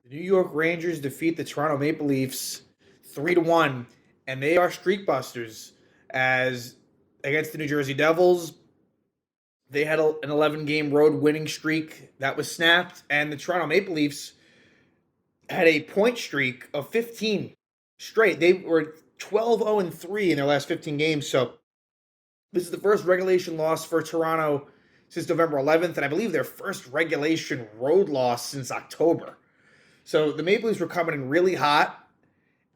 The New York Rangers defeat the Toronto Maple Leafs 3-1, and they are streak busters. As against the New Jersey Devils, they had an 11-game road winning streak that was snapped, and the Toronto Maple Leafs had a point streak of 15 straight. They were 12-0-3 in their last 15 games. So this is the first regulation loss for Toronto since November 11th, and I believe their first regulation road loss since October. So the Maple Leafs were coming in really hot,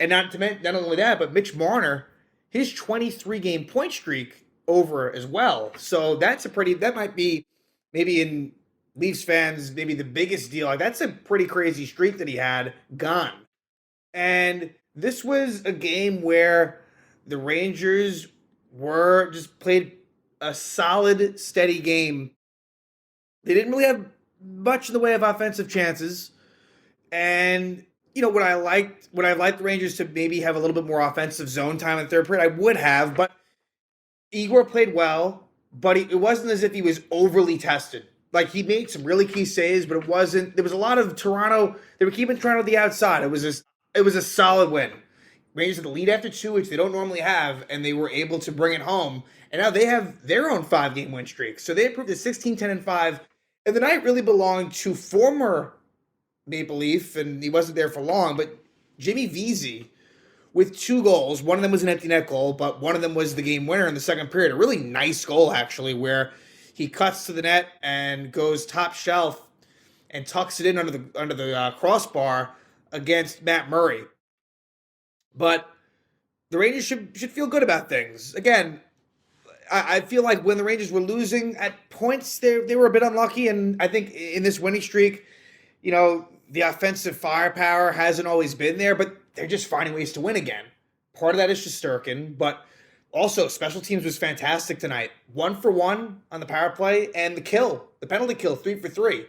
and not only that, but Mitch Marner, his 23 game point streak over as well. So that might be maybe in Leafs fans maybe the biggest deal. Like that's a pretty crazy streak that he had gone. And this was a game where the Rangers were just played a solid, steady game. They didn't really have much in the way of offensive chances. And what I liked the Rangers to maybe have a little bit more offensive zone time in the third period. I would have, but Igor played well, but it wasn't as if he was overly tested. Like he made some really key saves, but it wasn't. There was a lot of Toronto. They were keeping Toronto to the outside. It was a solid win. Rangers had the lead after two, which they don't normally have, and they were able to bring it home. And now they have their own 5 game win streak. So they improved to 16-10-5. And the night really belonged to former Maple Leaf, and he wasn't there for long, but Jimmy Vesey with 2 goals. One of them was an empty net goal, but one of them was the game winner in the second period. A really nice goal, actually, where he cuts to the net and goes top shelf and tucks it in under the crossbar against Matt Murray. But the Rangers should feel good about things. Again, I feel like when the Rangers were losing at points, they were a bit unlucky, and I think in this winning streak, the offensive firepower hasn't always been there, but they're just finding ways to win again. Part of that is Shesterkin, but also special teams was fantastic tonight. 1 for 1 on the power play, and the penalty kill, 3 for 3.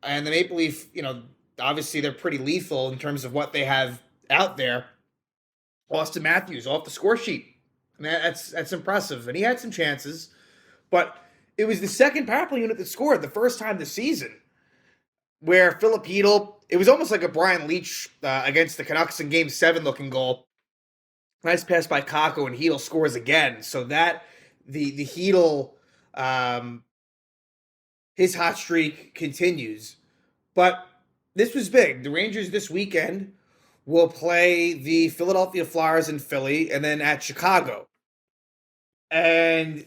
And the Maple Leaf, obviously they're pretty lethal in terms of what they have out there. Austin Matthews off the score sheet. I mean, that's impressive, and he had some chances, but it was the second power play unit that scored the first time this season, where Philip Chytil, it was almost like a Brian Leach against the Canucks in Game 7 looking goal. Nice pass by Kakko, and Chytil scores again. So that, the Chytil, his hot streak continues. But this was big. The Rangers this weekend will play the Philadelphia Flyers in Philly and then at Chicago. And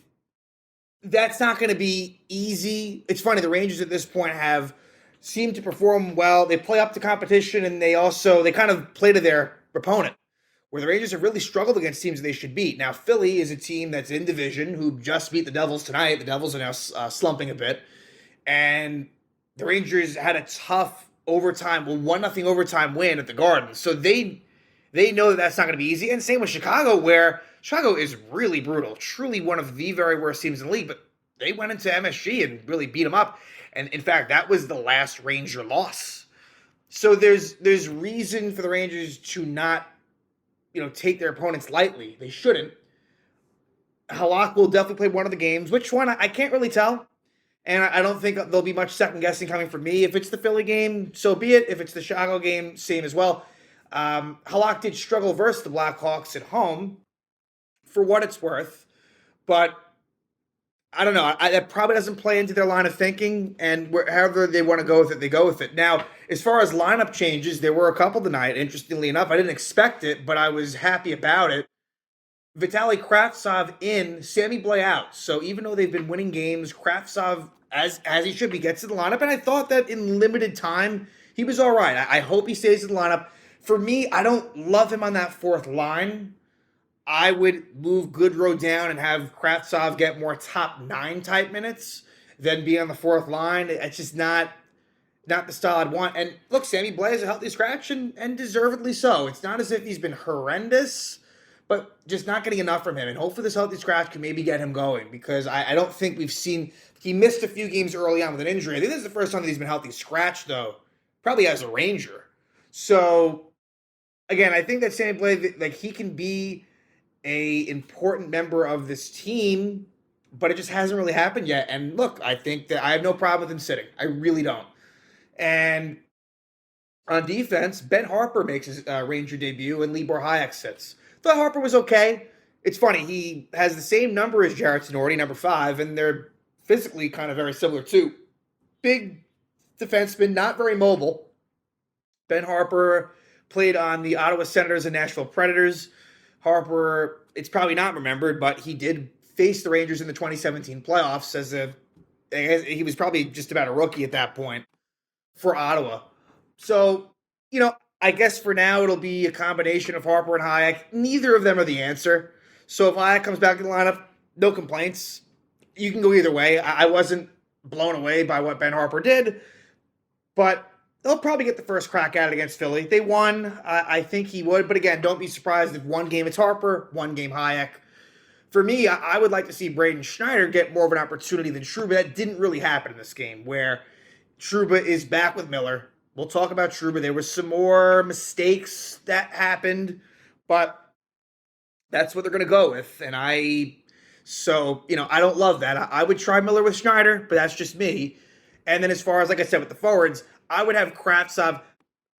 that's not going to be easy. It's funny, the Rangers at this point have seem to perform well. They play up to competition, and they kind of play to their opponent, where the Rangers have really struggled against teams they should beat. Now, Philly is a team that's in division who just beat the Devils tonight. The Devils are now slumping a bit. And the Rangers had a tough overtime, 1-0 overtime win at the Garden. So they know that that's not going to be easy. And same with Chicago, where Chicago is really brutal, truly one of the very worst teams in the league. But they went into MSG and really beat them up. And in fact, that was the last Ranger loss. So there's reason for the Rangers to not, take their opponents lightly. They shouldn't. Halak will definitely play one of the games. Which one? I can't really tell. And I don't think there'll be much second guessing coming from me. If it's the Philly game, so be it. If it's the Chicago game, same as well. Halak did struggle versus the Blackhawks at home, for what it's worth. But I don't know. That probably doesn't play into their line of thinking, and however they want to go with it, they go with it. Now, as far as lineup changes, there were a couple tonight. Interestingly enough, I didn't expect it, but I was happy about it. Vitaly Kravtsov in, Sammy Blais out. So even though they've been winning games, Kravtsov, as he should be, gets to the lineup, and I thought that in limited time, he was all right. I hope he stays in the lineup. For me, I don't love him on that fourth line. I would move Goodrow down and have Kravtsov get more top 9 type minutes than be on the fourth line. It's just not the style I'd want. And look, Sammy Blais is a healthy scratch, and deservedly so. It's not as if he's been horrendous, but just not getting enough from him. And hopefully this healthy scratch can maybe get him going, because I don't think we've seen... He missed a few games early on with an injury. I think this is the first time that he's been healthy scratch, though, probably as a Ranger. So, again, I think that Sammy Blais, like, he can be a important member of this team, but it just hasn't really happened yet. And look, I think that I have no problem with him sitting. I really don't. And On defense, Ben Harper makes his Ranger debut and Libor Hayek sits. Thought Harper was okay. It's funny, he has the same number as Jarrett Sonority, number 5, and they're physically kind of very similar too. Big defenseman, not very mobile. Ben Harper played on the Ottawa Senators and Nashville Predators. Harper, it's probably not remembered, but he did face the Rangers in the 2017 playoffs he was probably just about a rookie at that point for Ottawa. So, I guess for now it'll be a combination of Harper and Hayek. Neither of them are the answer. So if Hayek comes back in the lineup, no complaints. You can go either way. I wasn't blown away by what Ben Harper did, but they'll probably get the first crack at it against Philly. They won. I think he would. But again, don't be surprised if one game it's Harper, one game Hayek. For me, I would like to see Braden Schneider get more of an opportunity than Trouba. That didn't really happen in this game, where Trouba is back with Miller. We'll talk about Trouba. There were some more mistakes that happened, but that's what they're going to go with. And I don't love that. I would try Miller with Schneider, but that's just me. And then as far as, like I said, with the forwards, I would have Kravtsov.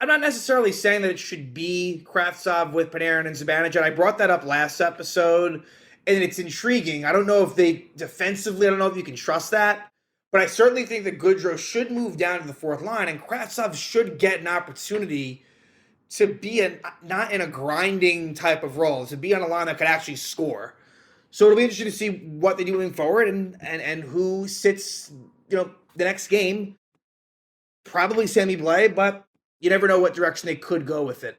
I'm not necessarily saying that it should be Kravtsov with Panarin and Zibanejad. I brought that up last episode, and it's intriguing. I don't know if defensively, I don't know if you can trust that. But I certainly think that Goodrow should move down to the fourth line, and Kravtsov should get an opportunity to be not in a grinding type of role, to be on a line that could actually score. So it'll be interesting to see what they do moving forward and who sits, the next game. Probably Sammy Blais, but you never know what direction they could go with it.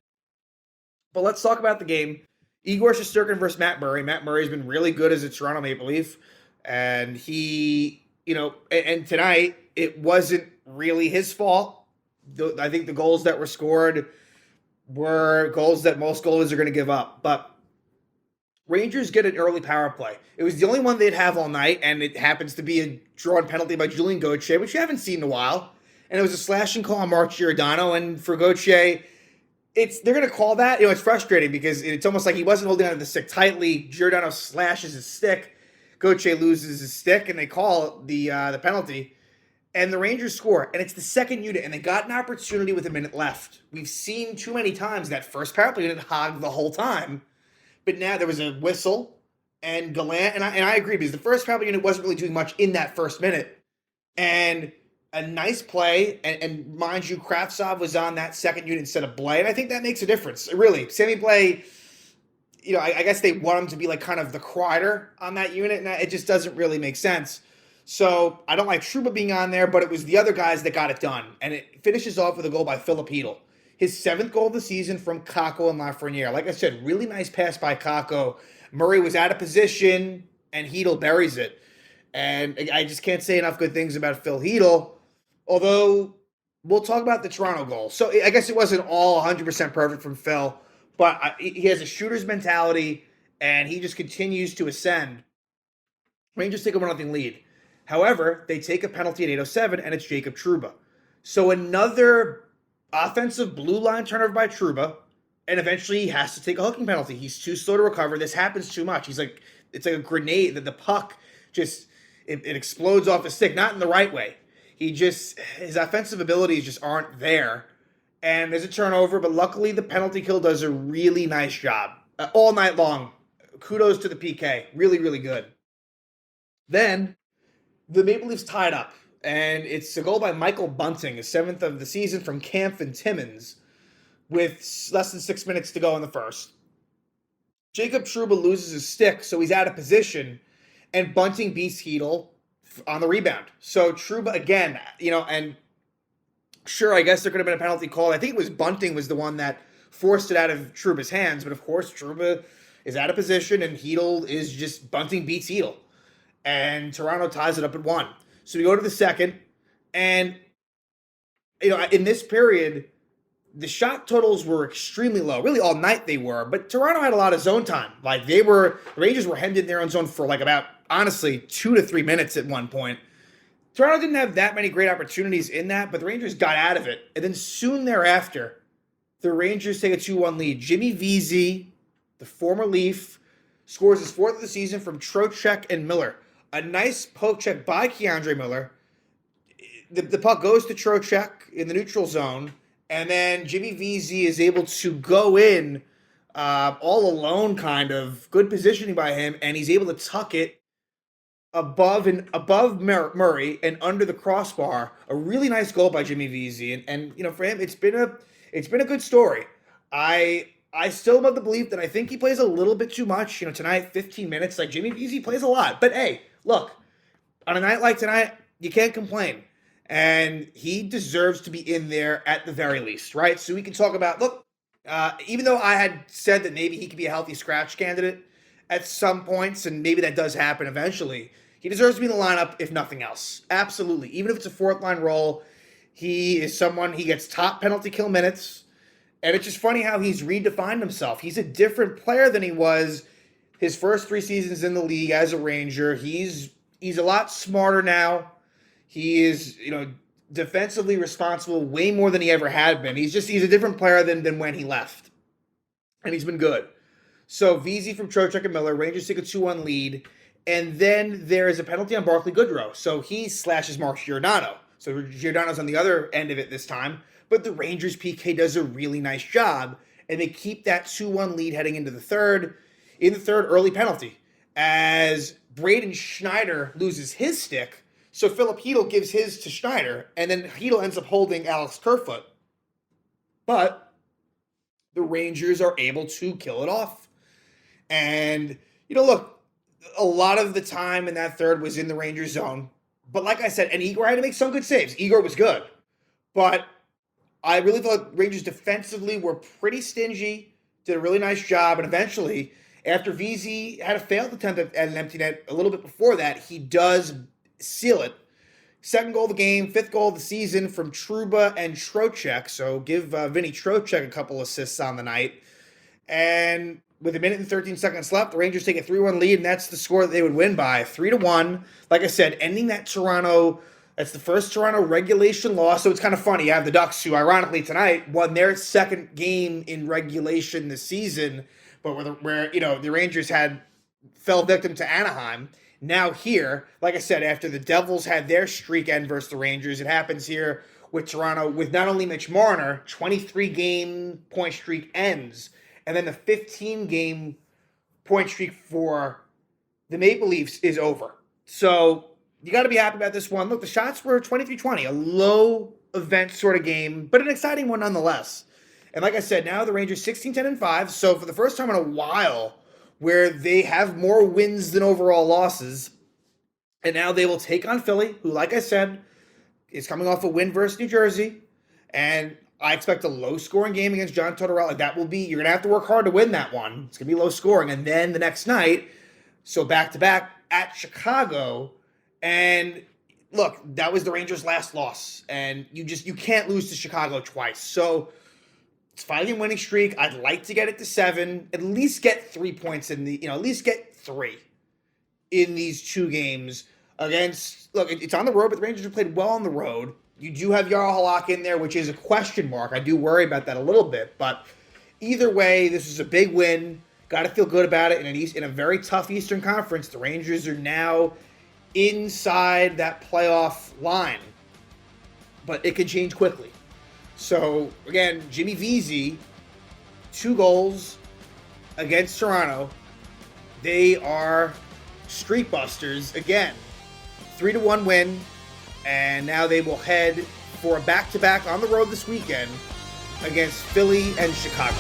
But let's talk about the game. Igor Shesterkin versus Matt Murray. Matt Murray's been really good as a Toronto Maple Leaf, and he, and tonight it wasn't really his fault. I think the goals that were scored were goals that most goalies are going to give up. But Rangers get an early power play. It was the only one they'd have all night, and it happens to be a drawn penalty by Julien Gauthier, which you haven't seen in a while. And it was a slashing call on Mark Giordano, and for Gauthier, they're going to call that. It's frustrating because it's almost like he wasn't holding onto the stick tightly. Giordano slashes his stick. Gauthier loses his stick, and they call the penalty. And the Rangers score, and it's the second unit, and they got an opportunity with a minute left. We've seen too many times that first power play unit hog the whole time. But now there was a whistle, and Gallant, and I agree, because the first power play unit wasn't really doing much in that first minute. And a nice play, and mind you, Kravtsov was on that second unit instead of Blais, and I think that makes a difference. Really, Sammy Blais, I guess they want him to be like kind of the Kreider on that unit, and it just doesn't really make sense. So I don't like Trouba being on there, but it was the other guys that got it done, and it finishes off with a goal by Filip Chytil. His 7th goal of the season from Kakko and Lafreniere. Like I said, really nice pass by Kakko. Murray was out of position, and Chytil buries it. And I just can't say enough good things about Phil Chytil. Although, we'll talk about the Toronto goal. So I guess it wasn't all 100% perfect from Phil, but he has a shooter's mentality, and he just continues to ascend. Rangers take a 1-0 lead. However, they take a penalty at 8:07, and it's Jacob Trouba. So another offensive blue line turnover by Trouba, and eventually he has to take a hooking penalty. He's too slow to recover. This happens too much. It's like a grenade that the puck just, it explodes off his stick, not in the right way. His offensive abilities just aren't there. And there's a turnover, but luckily the penalty kill does a really nice job. All night long. Kudos to the PK. Really, really good. Then, the Maple Leafs tied up. And it's a goal by Michael Bunting, his 7th of the season from Kampf and Timmins, with less than 6 minutes to go in the first. Jacob Trouba loses his stick, so he's out of position, and Bunting beats Chytil on the rebound. So Trouba again, and sure, I guess there could have been a penalty call. I think it was Bunting was the one that forced it out of Trouba's hands, but of course Trouba is out of position, and Bunting beats Chytil. And Toronto ties it up at 1. So we go to the second, and in this period, the shot totals were extremely low. Really, all night they were, but Toronto had a lot of zone time. The Rangers were hemmed in their own zone for about, honestly, 2 to 3 minutes at one point. Toronto didn't have that many great opportunities in that, but the Rangers got out of it. And then soon thereafter, the Rangers take a 2-1 lead. Jimmy Vesey, the former Leaf, scores his 4th of the season from Trocheck and Miller. A nice poke check by Keandre Miller. The puck goes to Trocheck in the neutral zone, And then Jimmy Vesey is able to go in all alone, kind of good positioning by him, and he's able to tuck it above Murray and under the crossbar. A really nice goal by Jimmy Vesey, and for him, it's been a good story. I still am of the belief that I think he plays a little bit too much. Tonight, 15 minutes, like Jimmy Vesey plays a lot. But hey, look, on a night like tonight, you can't complain. And he deserves to be in there at the very least, right? So we can talk about, look, even though I had said that maybe he could be a healthy scratch candidate at some points, and maybe that does happen eventually, he deserves to be in the lineup, if nothing else. Absolutely. Even if it's a fourth-line role, he is someone, he gets top penalty kill minutes. And it's just funny how he's redefined himself. He's a different player than he was his first 3 seasons in the league as a Ranger. He's a lot smarter now. He is, defensively responsible way more than he ever had been. He's a different player than when he left. And he's been good. So Vesey from Trocheck and Miller, Rangers take a 2-1 lead. And then there is a penalty on Barclay Goodrow. So he slashes Mark Giordano. So Giordano's on the other end of it this time. But the Rangers PK does a really nice job. And they keep that 2-1 lead heading into the third. In the third, early penalty. As Braden Schneider loses his stick. So Philip Chytil gives his to Schneider, and then Chytil ends up holding Alex Kerfoot. But the Rangers are able to kill it off. And, look, a lot of the time in that third was in the Rangers zone. But like I said, and Igor had to make some good saves. Igor was good. But I really thought Rangers defensively were pretty stingy, did a really nice job, and eventually, after Vesey had a failed attempt at an empty net a little bit before that, he does seal it. Second goal of the game, 5th goal of the season from Trouba and Trocheck. So give Vinny Trocheck a couple assists on the night. And with 1 minute and 13 seconds left, the Rangers take a 3-1 lead, and that's the score that they would win by, 3-1. Like I said, ending that Toronto, that's the first Toronto regulation loss. So it's kind of funny. You have the Ducks, who ironically tonight won their second game in regulation this season, but where the Rangers fell victim to Anaheim. Now here, like I said, after the Devils had their streak end versus the Rangers, it happens here with Toronto with not only Mitch Marner, 23-game point streak ends, and then the 15-game point streak for the Maple Leafs is over. So you got to be happy about this one. Look, the shots were 23-20, a low-event sort of game, but an exciting one nonetheless. And like I said, now the Rangers 16-10-5, so for the first time in a while, where they have more wins than overall losses. And now they will take on Philly, who, like I said, is coming off a win versus New Jersey. And I expect a low-scoring game against John Tortorella. You're going to have to work hard to win that one. It's going to be low-scoring. And then the next night, so back-to-back at Chicago. And look, that was the Rangers' last loss. And you can't lose to Chicago twice. So it's 5-game winning streak. I'd like to get it to 7. At least get 3 points at least get 3 in these 2 games against. Look, it's on the road, but the Rangers have played well on the road. You do have Jarl Halak in there, which is a question mark. I do worry about that a little bit, but either way, this is a big win. Got to feel good about it. In a very tough Eastern Conference, the Rangers are now inside that playoff line, but it can change quickly. So, again, Jimmy Vesey, 2 goals against Toronto. They are streak busters again. 3-1 win, and now they will head for a back-to-back on the road this weekend against Philly and Chicago.